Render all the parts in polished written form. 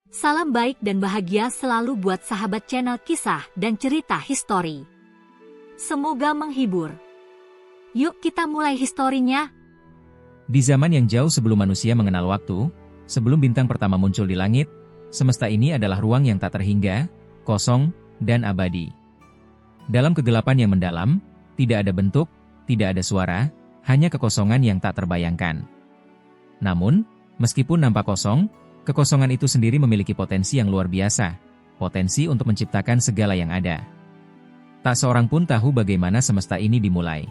Salam baik dan bahagia selalu buat sahabat channel kisah dan cerita histori. Semoga menghibur. Yuk kita mulai historinya. Di zaman yang jauh sebelum manusia mengenal waktu, sebelum bintang pertama muncul di langit, semesta ini adalah ruang yang tak terhingga, kosong, dan abadi. Dalam kegelapan yang mendalam, tidak ada bentuk, tidak ada suara, hanya kekosongan yang tak terbayangkan. Namun, meskipun nampak kosong, kekosongan itu sendiri memiliki potensi yang luar biasa, potensi untuk menciptakan segala yang ada. Tak seorang pun tahu bagaimana semesta ini dimulai.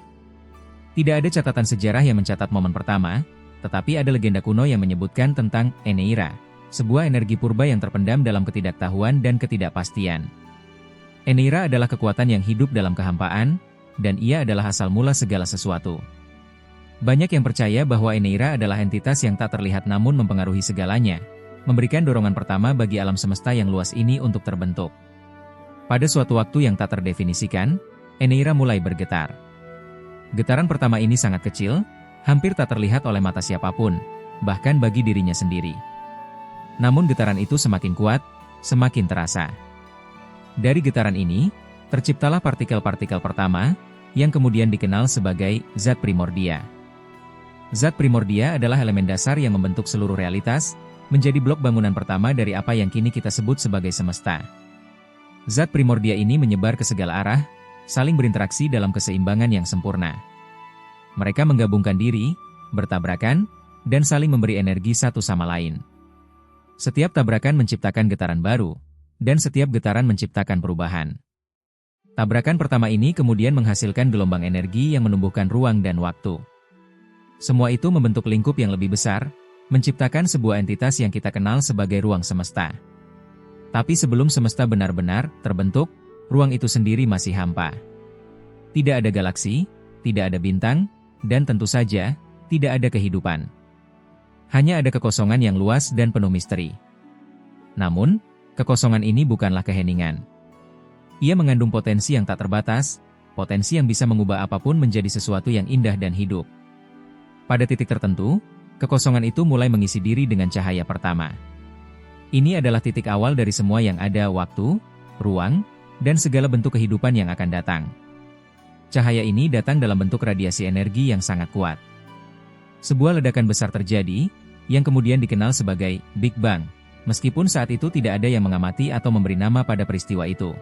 Tidak ada catatan sejarah yang mencatat momen pertama, tetapi ada legenda kuno yang menyebutkan tentang Eneira, sebuah energi purba yang terpendam dalam ketidaktahuan dan ketidakpastian. Eneira adalah kekuatan yang hidup dalam kehampaan, dan ia adalah asal mula segala sesuatu. Banyak yang percaya bahwa Eneira adalah entitas yang tak terlihat namun mempengaruhi segalanya, memberikan dorongan pertama bagi alam semesta yang luas ini untuk terbentuk. Pada suatu waktu yang tak terdefinisikan, Eneira mulai bergetar. Getaran pertama ini sangat kecil, hampir tak terlihat oleh mata siapapun, bahkan bagi dirinya sendiri. Namun getaran itu semakin kuat, semakin terasa. Dari getaran ini, terciptalah partikel-partikel pertama, yang kemudian dikenal sebagai zat primordia. Zat primordia adalah elemen dasar yang membentuk seluruh realitas, menjadi blok bangunan pertama dari apa yang kini kita sebut sebagai semesta. Zat primordia ini menyebar ke segala arah, saling berinteraksi dalam keseimbangan yang sempurna. Mereka menggabungkan diri, bertabrakan, dan saling memberi energi satu sama lain. Setiap tabrakan menciptakan getaran baru, dan setiap getaran menciptakan perubahan. Tabrakan pertama ini kemudian menghasilkan gelombang energi yang menumbuhkan ruang dan waktu. Semua itu membentuk lingkup yang lebih besar, menciptakan sebuah entitas yang kita kenal sebagai ruang semesta. Tapi sebelum semesta benar-benar terbentuk, ruang itu sendiri masih hampa. Tidak ada galaksi, tidak ada bintang, dan tentu saja, tidak ada kehidupan. Hanya ada kekosongan yang luas dan penuh misteri. Namun, kekosongan ini bukanlah keheningan. Ia mengandung potensi yang tak terbatas, potensi yang bisa mengubah apapun menjadi sesuatu yang indah dan hidup. Pada titik tertentu, kekosongan itu mulai mengisi diri dengan cahaya pertama. Ini adalah titik awal dari semua yang ada: waktu, ruang, dan segala bentuk kehidupan yang akan datang. Cahaya ini datang dalam bentuk radiasi energi yang sangat kuat. Sebuah ledakan besar terjadi, yang kemudian dikenal sebagai Big Bang, meskipun saat itu tidak ada yang mengamati atau memberi nama pada peristiwa itu.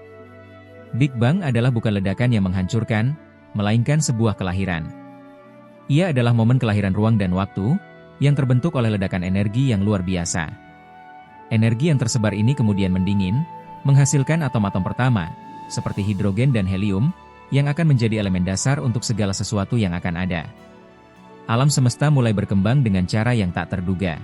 Big Bang adalah bukan ledakan yang menghancurkan, melainkan sebuah kelahiran. Ia adalah momen kelahiran ruang dan waktu, yang terbentuk oleh ledakan energi yang luar biasa. Energi yang tersebar ini kemudian mendingin, menghasilkan atom-atom pertama, seperti hidrogen dan helium, yang akan menjadi elemen dasar untuk segala sesuatu yang akan ada. Alam semesta mulai berkembang dengan cara yang tak terduga.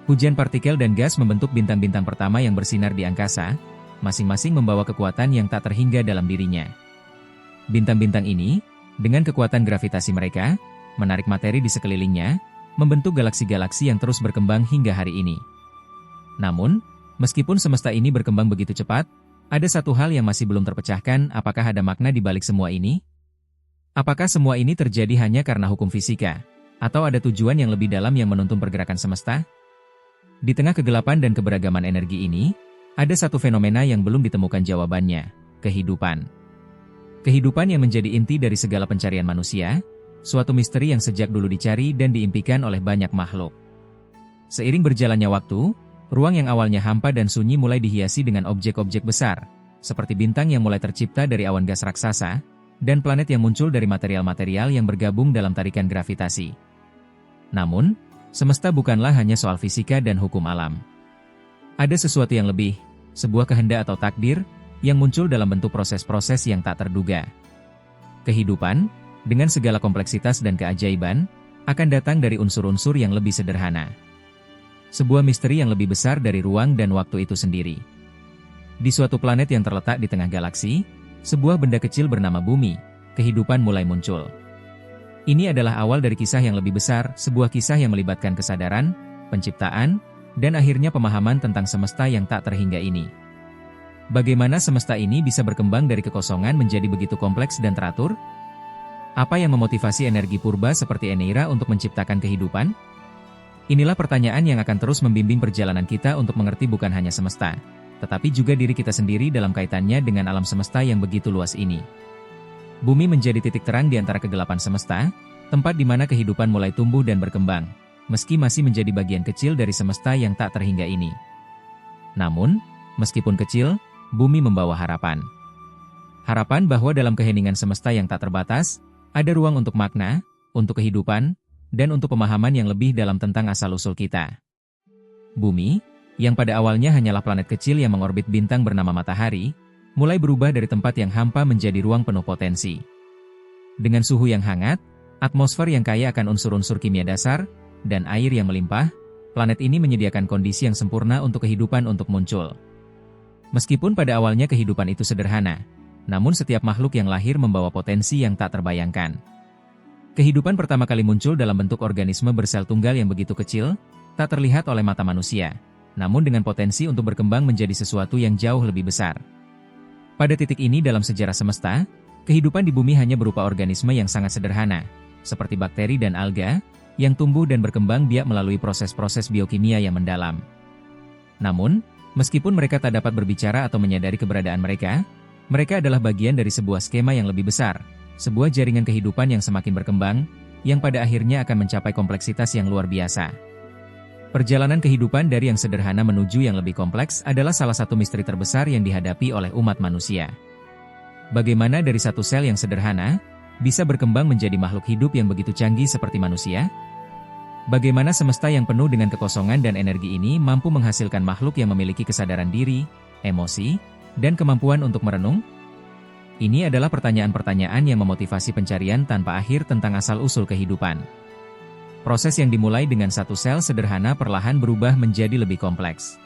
Hujan partikel dan gas membentuk bintang-bintang pertama yang bersinar di angkasa, masing-masing membawa kekuatan yang tak terhingga dalam dirinya. Bintang-bintang ini, dengan kekuatan gravitasi mereka, menarik materi di sekelilingnya, membentuk galaksi-galaksi yang terus berkembang hingga hari ini. Namun, meskipun semesta ini berkembang begitu cepat, ada satu hal yang masih belum terpecahkan: apakah ada makna di balik semua ini? Apakah semua ini terjadi hanya karena hukum fisika? Atau ada tujuan yang lebih dalam yang menuntun pergerakan semesta? Di tengah kegelapan dan keberagaman energi ini, ada satu fenomena yang belum ditemukan jawabannya: kehidupan. Kehidupan yang menjadi inti dari segala pencarian manusia, suatu misteri yang sejak dulu dicari dan diimpikan oleh banyak makhluk. Seiring berjalannya waktu, ruang yang awalnya hampa dan sunyi mulai dihiasi dengan objek-objek besar, seperti bintang yang mulai tercipta dari awan gas raksasa, dan planet yang muncul dari material-material yang bergabung dalam tarikan gravitasi. Namun, semesta bukanlah hanya soal fisika dan hukum alam. Ada sesuatu yang lebih, sebuah kehendak atau takdir, yang muncul dalam bentuk proses-proses yang tak terduga. Kehidupan, dengan segala kompleksitas dan keajaiban, akan datang dari unsur-unsur yang lebih sederhana. Sebuah misteri yang lebih besar dari ruang dan waktu itu sendiri. Di suatu planet yang terletak di tengah galaksi, sebuah benda kecil bernama Bumi, kehidupan mulai muncul. Ini adalah awal dari kisah yang lebih besar, sebuah kisah yang melibatkan kesadaran, penciptaan, dan akhirnya pemahaman tentang semesta yang tak terhingga ini. Bagaimana semesta ini bisa berkembang dari kekosongan menjadi begitu kompleks dan teratur? Apa yang memotivasi energi purba seperti Eneira untuk menciptakan kehidupan? Inilah pertanyaan yang akan terus membimbing perjalanan kita untuk mengerti bukan hanya semesta, tetapi juga diri kita sendiri dalam kaitannya dengan alam semesta yang begitu luas ini. Bumi menjadi titik terang di antara kegelapan semesta, tempat di mana kehidupan mulai tumbuh dan berkembang, meski masih menjadi bagian kecil dari semesta yang tak terhingga ini. Namun, meskipun kecil, bumi membawa harapan. Harapan bahwa dalam keheningan semesta yang tak terbatas, ada ruang untuk makna, untuk kehidupan, dan untuk pemahaman yang lebih dalam tentang asal-usul kita. Bumi, yang pada awalnya hanyalah planet kecil yang mengorbit bintang bernama Matahari, mulai berubah dari tempat yang hampa menjadi ruang penuh potensi. Dengan suhu yang hangat, atmosfer yang kaya akan unsur-unsur kimia dasar, dan air yang melimpah, planet ini menyediakan kondisi yang sempurna untuk kehidupan untuk muncul. Meskipun pada awalnya kehidupan itu sederhana, namun setiap makhluk yang lahir membawa potensi yang tak terbayangkan. Kehidupan pertama kali muncul dalam bentuk organisme bersel tunggal yang begitu kecil, tak terlihat oleh mata manusia, namun dengan potensi untuk berkembang menjadi sesuatu yang jauh lebih besar. Pada titik ini dalam sejarah semesta, kehidupan di bumi hanya berupa organisme yang sangat sederhana, seperti bakteri dan alga, yang tumbuh dan berkembang biak melalui proses-proses biokimia yang mendalam. Namun, meskipun mereka tak dapat berbicara atau menyadari keberadaan mereka adalah bagian dari sebuah skema yang lebih besar, sebuah jaringan kehidupan yang semakin berkembang, yang pada akhirnya akan mencapai kompleksitas yang luar biasa. Perjalanan kehidupan dari yang sederhana menuju yang lebih kompleks adalah salah satu misteri terbesar yang dihadapi oleh umat manusia. Bagaimana dari satu sel yang sederhana, bisa berkembang menjadi makhluk hidup yang begitu canggih seperti manusia? Bagaimana semesta yang penuh dengan kekosongan dan energi ini mampu menghasilkan makhluk yang memiliki kesadaran diri, emosi, dan kemampuan untuk merenung? Ini adalah pertanyaan-pertanyaan yang memotivasi pencarian tanpa akhir tentang asal-usul kehidupan. Proses yang dimulai dengan satu sel sederhana perlahan berubah menjadi lebih kompleks.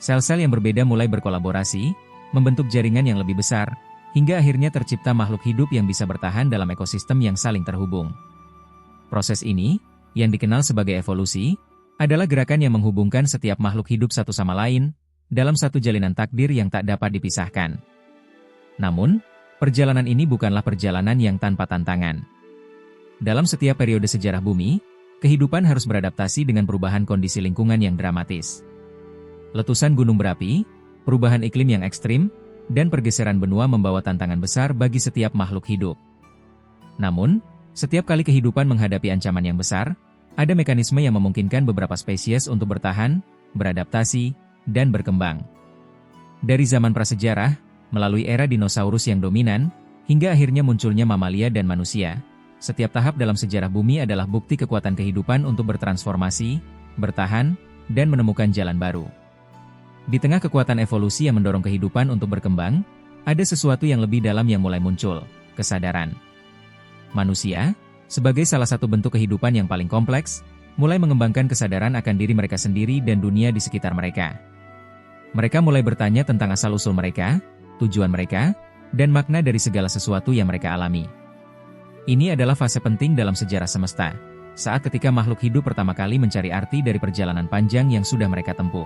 Sel-sel yang berbeda mulai berkolaborasi, membentuk jaringan yang lebih besar, hingga akhirnya tercipta makhluk hidup yang bisa bertahan dalam ekosistem yang saling terhubung. Proses ini, yang dikenal sebagai evolusi, adalah gerakan yang menghubungkan setiap makhluk hidup satu sama lain, dalam satu jalinan takdir yang tak dapat dipisahkan. Namun, perjalanan ini bukanlah perjalanan yang tanpa tantangan. Dalam setiap periode sejarah bumi, kehidupan harus beradaptasi dengan perubahan kondisi lingkungan yang dramatis. Letusan gunung berapi, perubahan iklim yang ekstrim, dan pergeseran benua membawa tantangan besar bagi setiap makhluk hidup. Namun, setiap kali kehidupan menghadapi ancaman yang besar, ada mekanisme yang memungkinkan beberapa spesies untuk bertahan, beradaptasi, dan berkembang. Dari zaman prasejarah, melalui era dinosaurus yang dominan, hingga akhirnya munculnya mamalia dan manusia, setiap tahap dalam sejarah bumi adalah bukti kekuatan kehidupan untuk bertransformasi, bertahan, dan menemukan jalan baru. Di tengah kekuatan evolusi yang mendorong kehidupan untuk berkembang, ada sesuatu yang lebih dalam yang mulai muncul, kesadaran. Manusia, sebagai salah satu bentuk kehidupan yang paling kompleks, mulai mengembangkan kesadaran akan diri mereka sendiri dan dunia di sekitar mereka. Mereka mulai bertanya tentang asal-usul mereka, tujuan mereka, dan makna dari segala sesuatu yang mereka alami. Ini adalah fase penting dalam sejarah semesta, saat ketika makhluk hidup pertama kali mencari arti dari perjalanan panjang yang sudah mereka tempuh.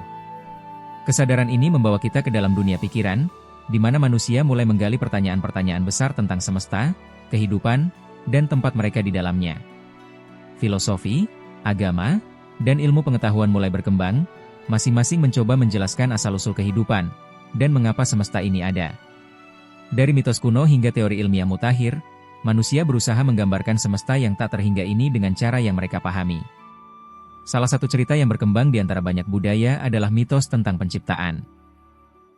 Kesadaran ini membawa kita ke dalam dunia pikiran, di mana manusia mulai menggali pertanyaan-pertanyaan besar tentang semesta, kehidupan, dan tempat mereka di dalamnya. Filosofi, agama, dan ilmu pengetahuan mulai berkembang, masing-masing mencoba menjelaskan asal-usul kehidupan, dan mengapa semesta ini ada. Dari mitos kuno hingga teori ilmiah mutakhir, manusia berusaha menggambarkan semesta yang tak terhingga ini dengan cara yang mereka pahami. Salah satu cerita yang berkembang di antara banyak budaya adalah mitos tentang penciptaan.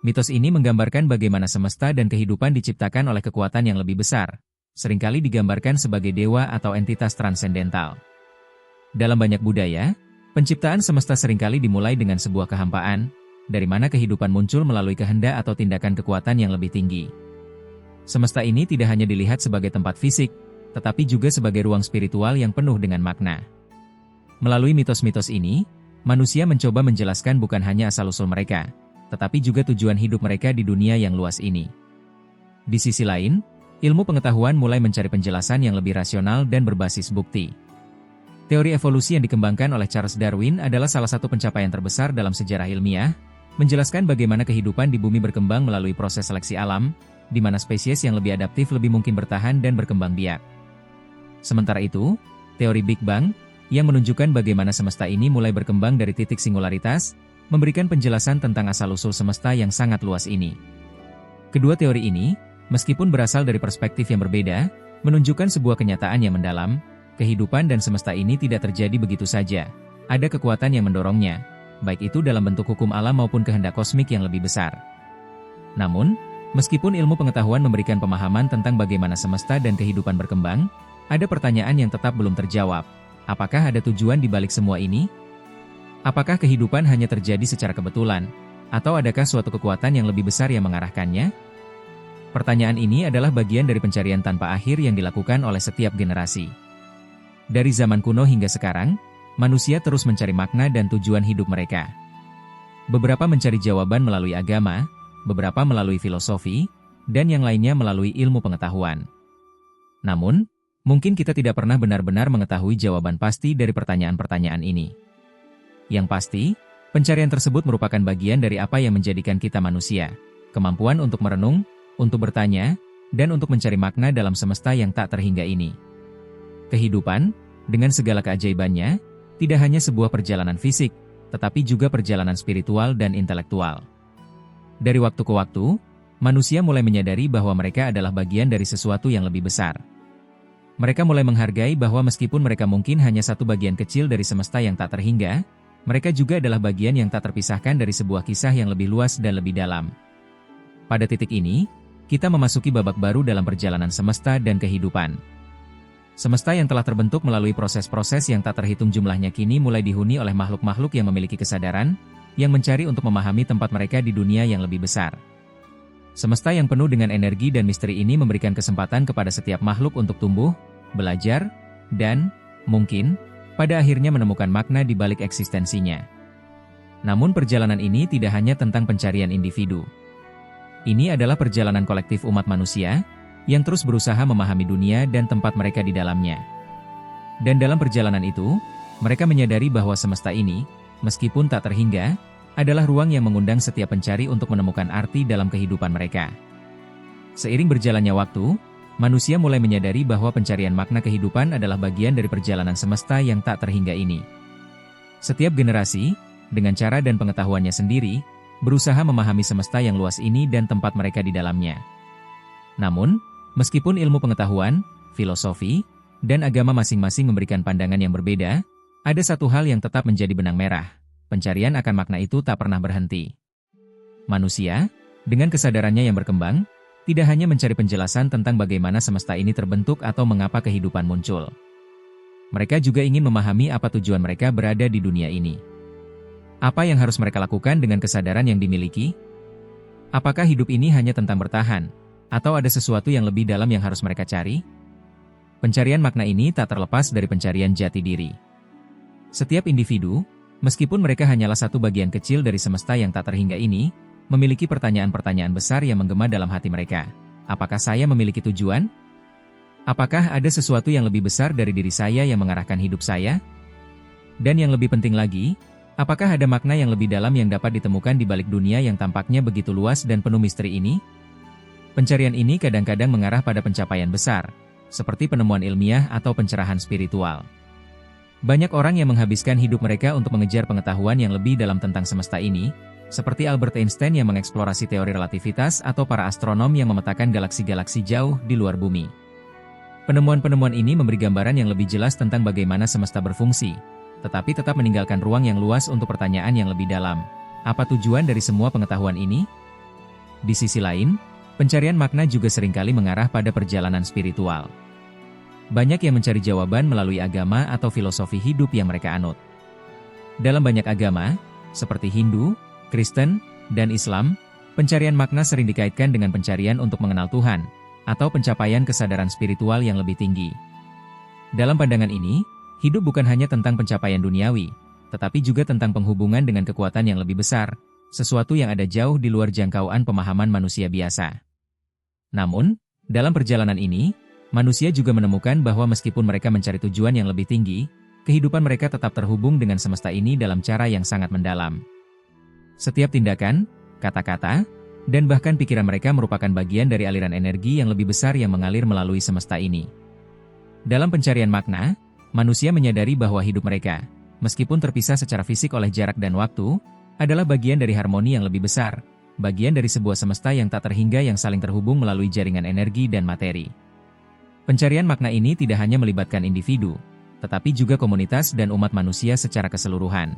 Mitos ini menggambarkan bagaimana semesta dan kehidupan diciptakan oleh kekuatan yang lebih besar, seringkali digambarkan sebagai dewa atau entitas transendental. Dalam banyak budaya, penciptaan semesta seringkali dimulai dengan sebuah kehampaan, dari mana kehidupan muncul melalui kehendak atau tindakan kekuatan yang lebih tinggi. Semesta ini tidak hanya dilihat sebagai tempat fisik, tetapi juga sebagai ruang spiritual yang penuh dengan makna. Melalui mitos-mitos ini, manusia mencoba menjelaskan bukan hanya asal-usul mereka, tetapi juga tujuan hidup mereka di dunia yang luas ini. Di sisi lain, ilmu pengetahuan mulai mencari penjelasan yang lebih rasional dan berbasis bukti. Teori evolusi yang dikembangkan oleh Charles Darwin adalah salah satu pencapaian terbesar dalam sejarah ilmiah, menjelaskan bagaimana kehidupan di bumi berkembang melalui proses seleksi alam, di mana spesies yang lebih adaptif lebih mungkin bertahan dan berkembang biak. Sementara itu, teori Big Bang, yang menunjukkan bagaimana semesta ini mulai berkembang dari titik singularitas, memberikan penjelasan tentang asal-usul semesta yang sangat luas ini. Kedua teori ini, meskipun berasal dari perspektif yang berbeda, menunjukkan sebuah kenyataan yang mendalam, kehidupan dan semesta ini tidak terjadi begitu saja. Ada kekuatan yang mendorongnya, baik itu dalam bentuk hukum alam maupun kehendak kosmik yang lebih besar. Namun, meskipun ilmu pengetahuan memberikan pemahaman tentang bagaimana semesta dan kehidupan berkembang, ada pertanyaan yang tetap belum terjawab. Apakah ada tujuan di balik semua ini? Apakah kehidupan hanya terjadi secara kebetulan? Atau adakah suatu kekuatan yang lebih besar yang mengarahkannya? Pertanyaan ini adalah bagian dari pencarian tanpa akhir yang dilakukan oleh setiap generasi. Dari zaman kuno hingga sekarang, manusia terus mencari makna dan tujuan hidup mereka. Beberapa mencari jawaban melalui agama, beberapa melalui filosofi, dan yang lainnya melalui ilmu pengetahuan. Namun, mungkin kita tidak pernah benar-benar mengetahui jawaban pasti dari pertanyaan-pertanyaan ini. Yang pasti, pencarian tersebut merupakan bagian dari apa yang menjadikan kita manusia, kemampuan untuk merenung, untuk bertanya, dan untuk mencari makna dalam semesta yang tak terhingga ini. Kehidupan, dengan segala keajaibannya, tidak hanya sebuah perjalanan fisik, tetapi juga perjalanan spiritual dan intelektual. Dari waktu ke waktu, manusia mulai menyadari bahwa mereka adalah bagian dari sesuatu yang lebih besar. Mereka mulai menghargai bahwa meskipun mereka mungkin hanya satu bagian kecil dari semesta yang tak terhingga, mereka juga adalah bagian yang tak terpisahkan dari sebuah kisah yang lebih luas dan lebih dalam. Pada titik ini, kita memasuki babak baru dalam perjalanan semesta dan kehidupan. Semesta yang telah terbentuk melalui proses-proses yang tak terhitung jumlahnya kini mulai dihuni oleh makhluk-makhluk yang memiliki kesadaran, yang mencari untuk memahami tempat mereka di dunia yang lebih besar. Semesta yang penuh dengan energi dan misteri ini memberikan kesempatan kepada setiap makhluk untuk tumbuh, belajar, dan, mungkin, pada akhirnya menemukan makna di balik eksistensinya. Namun perjalanan ini tidak hanya tentang pencarian individu. Ini adalah perjalanan kolektif umat manusia, yang terus berusaha memahami dunia dan tempat mereka di dalamnya. Dan dalam perjalanan itu, mereka menyadari bahwa semesta ini, meskipun tak terhingga, adalah ruang yang mengundang setiap pencari untuk menemukan arti dalam kehidupan mereka. Seiring berjalannya waktu, manusia mulai menyadari bahwa pencarian makna kehidupan adalah bagian dari perjalanan semesta yang tak terhingga ini. Setiap generasi, dengan cara dan pengetahuannya sendiri, berusaha memahami semesta yang luas ini dan tempat mereka di dalamnya. Namun, meskipun ilmu pengetahuan, filosofi, dan agama masing-masing memberikan pandangan yang berbeda, ada satu hal yang tetap menjadi benang merah. Pencarian akan makna itu tak pernah berhenti. Manusia, dengan kesadarannya yang berkembang, tidak hanya mencari penjelasan tentang bagaimana semesta ini terbentuk atau mengapa kehidupan muncul. Mereka juga ingin memahami apa tujuan mereka berada di dunia ini. Apa yang harus mereka lakukan dengan kesadaran yang dimiliki? Apakah hidup ini hanya tentang bertahan? Atau ada sesuatu yang lebih dalam yang harus mereka cari? Pencarian makna ini tak terlepas dari pencarian jati diri. Setiap individu, meskipun mereka hanyalah satu bagian kecil dari semesta yang tak terhingga ini, memiliki pertanyaan-pertanyaan besar yang menggema dalam hati mereka. Apakah saya memiliki tujuan? Apakah ada sesuatu yang lebih besar dari diri saya yang mengarahkan hidup saya? Dan yang lebih penting lagi, apakah ada makna yang lebih dalam yang dapat ditemukan di balik dunia yang tampaknya begitu luas dan penuh misteri ini? Pencarian ini kadang-kadang mengarah pada pencapaian besar, seperti penemuan ilmiah atau pencerahan spiritual. Banyak orang yang menghabiskan hidup mereka untuk mengejar pengetahuan yang lebih dalam tentang semesta ini, seperti Albert Einstein yang mengeksplorasi teori relativitas atau para astronom yang memetakan galaksi-galaksi jauh di luar bumi. Penemuan-penemuan ini memberi gambaran yang lebih jelas tentang bagaimana semesta berfungsi, tetapi tetap meninggalkan ruang yang luas untuk pertanyaan yang lebih dalam. Apa tujuan dari semua pengetahuan ini? Di sisi lain, pencarian makna juga seringkali mengarah pada perjalanan spiritual. Banyak yang mencari jawaban melalui agama atau filosofi hidup yang mereka anut. Dalam banyak agama, seperti Hindu, Kristen, dan Islam, pencarian makna sering dikaitkan dengan pencarian untuk mengenal Tuhan, atau pencapaian kesadaran spiritual yang lebih tinggi. Dalam pandangan ini, hidup bukan hanya tentang pencapaian duniawi, tetapi juga tentang penghubungan dengan kekuatan yang lebih besar, sesuatu yang ada jauh di luar jangkauan pemahaman manusia biasa. Namun, dalam perjalanan ini, manusia juga menemukan bahwa meskipun mereka mencari tujuan yang lebih tinggi, kehidupan mereka tetap terhubung dengan semesta ini dalam cara yang sangat mendalam. Setiap tindakan, kata-kata, dan bahkan pikiran mereka merupakan bagian dari aliran energi yang lebih besar yang mengalir melalui semesta ini. Dalam pencarian makna, manusia menyadari bahwa hidup mereka, meskipun terpisah secara fisik oleh jarak dan waktu, adalah bagian dari harmoni yang lebih besar, bagian dari sebuah semesta yang tak terhingga yang saling terhubung melalui jaringan energi dan materi. Pencarian makna ini tidak hanya melibatkan individu, tetapi juga komunitas dan umat manusia secara keseluruhan.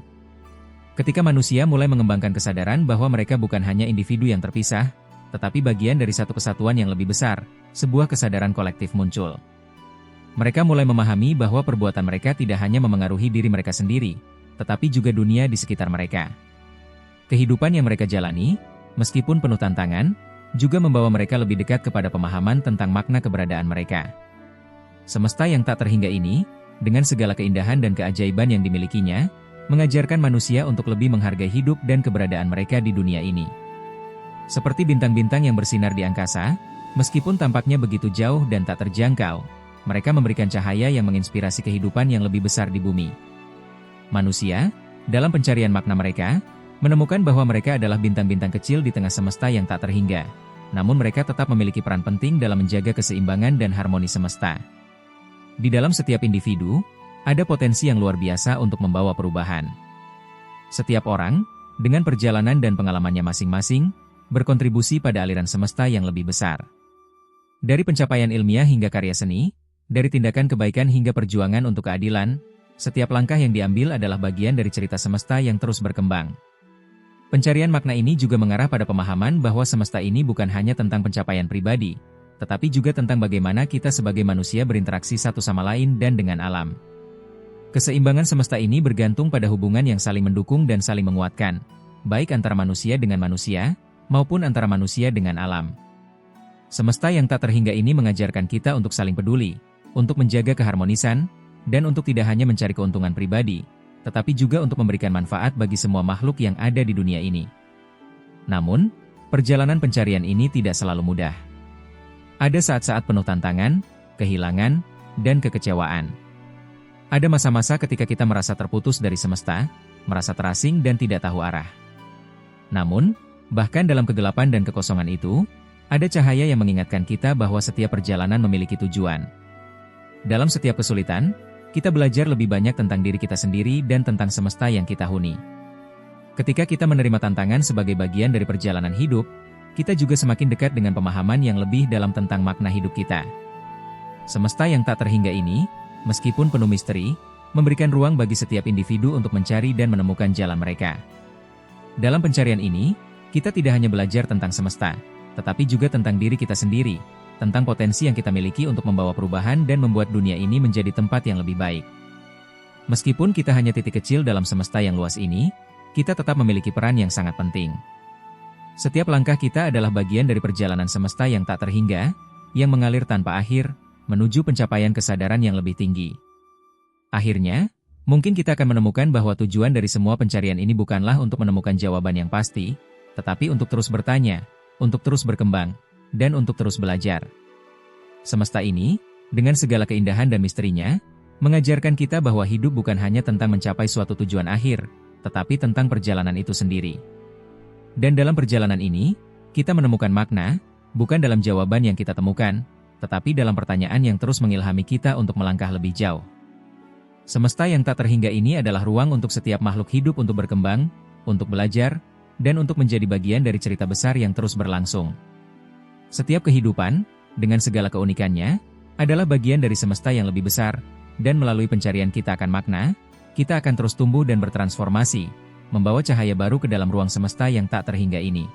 Ketika manusia mulai mengembangkan kesadaran bahwa mereka bukan hanya individu yang terpisah, tetapi bagian dari satu kesatuan yang lebih besar, sebuah kesadaran kolektif muncul. Mereka mulai memahami bahwa perbuatan mereka tidak hanya memengaruhi diri mereka sendiri, tetapi juga dunia di sekitar mereka. Kehidupan yang mereka jalani, meskipun penuh tantangan, juga membawa mereka lebih dekat kepada pemahaman tentang makna keberadaan mereka. Semesta yang tak terhingga ini, dengan segala keindahan dan keajaiban yang dimilikinya, mengajarkan manusia untuk lebih menghargai hidup dan keberadaan mereka di dunia ini. Seperti bintang-bintang yang bersinar di angkasa, meskipun tampaknya begitu jauh dan tak terjangkau, mereka memberikan cahaya yang menginspirasi kehidupan yang lebih besar di bumi. Manusia, dalam pencarian makna mereka, menemukan bahwa mereka adalah bintang-bintang kecil di tengah semesta yang tak terhingga. Namun mereka tetap memiliki peran penting dalam menjaga keseimbangan dan harmoni semesta. Di dalam setiap individu, ada potensi yang luar biasa untuk membawa perubahan. Setiap orang, dengan perjalanan dan pengalamannya masing-masing, berkontribusi pada aliran semesta yang lebih besar. Dari pencapaian ilmiah hingga karya seni, dari tindakan kebaikan hingga perjuangan untuk keadilan, setiap langkah yang diambil adalah bagian dari cerita semesta yang terus berkembang. Pencarian makna ini juga mengarah pada pemahaman bahwa semesta ini bukan hanya tentang pencapaian pribadi, tetapi juga tentang bagaimana kita sebagai manusia berinteraksi satu sama lain dan dengan alam. Keseimbangan semesta ini bergantung pada hubungan yang saling mendukung dan saling menguatkan, baik antara manusia dengan manusia, maupun antara manusia dengan alam. Semesta yang tak terhingga ini mengajarkan kita untuk saling peduli, untuk menjaga keharmonisan, dan untuk tidak hanya mencari keuntungan pribadi, tetapi juga untuk memberikan manfaat bagi semua makhluk yang ada di dunia ini. Namun, perjalanan pencarian ini tidak selalu mudah. Ada saat-saat penuh tantangan, kehilangan, dan kekecewaan. Ada masa-masa ketika kita merasa terputus dari semesta, merasa terasing dan tidak tahu arah. Namun, bahkan dalam kegelapan dan kekosongan itu, ada cahaya yang mengingatkan kita bahwa setiap perjalanan memiliki tujuan. Dalam setiap kesulitan, kita belajar lebih banyak tentang diri kita sendiri dan tentang semesta yang kita huni. Ketika kita menerima tantangan sebagai bagian dari perjalanan hidup, kita juga semakin dekat dengan pemahaman yang lebih dalam tentang makna hidup kita. Semesta yang tak terhingga ini, meskipun penuh misteri, memberikan ruang bagi setiap individu untuk mencari dan menemukan jalan mereka. Dalam pencarian ini, kita tidak hanya belajar tentang semesta, tetapi juga tentang diri kita sendiri, tentang potensi yang kita miliki untuk membawa perubahan dan membuat dunia ini menjadi tempat yang lebih baik. Meskipun kita hanya titik kecil dalam semesta yang luas ini, kita tetap memiliki peran yang sangat penting. Setiap langkah kita adalah bagian dari perjalanan semesta yang tak terhingga, yang mengalir tanpa akhir, menuju pencapaian kesadaran yang lebih tinggi. Akhirnya, mungkin kita akan menemukan bahwa tujuan dari semua pencarian ini bukanlah untuk menemukan jawaban yang pasti, tetapi untuk terus bertanya, untuk terus berkembang, dan untuk terus belajar. Semesta ini, dengan segala keindahan dan misterinya, mengajarkan kita bahwa hidup bukan hanya tentang mencapai suatu tujuan akhir, tetapi tentang perjalanan itu sendiri. Dan dalam perjalanan ini, kita menemukan makna, bukan dalam jawaban yang kita temukan, tetapi dalam pertanyaan yang terus mengilhami kita untuk melangkah lebih jauh. Semesta yang tak terhingga ini adalah ruang untuk setiap makhluk hidup untuk berkembang, untuk belajar, dan untuk menjadi bagian dari cerita besar yang terus berlangsung. Setiap kehidupan, dengan segala keunikannya, adalah bagian dari semesta yang lebih besar, dan melalui pencarian kita akan makna, kita akan terus tumbuh dan bertransformasi, membawa cahaya baru ke dalam ruang semesta yang tak terhingga ini.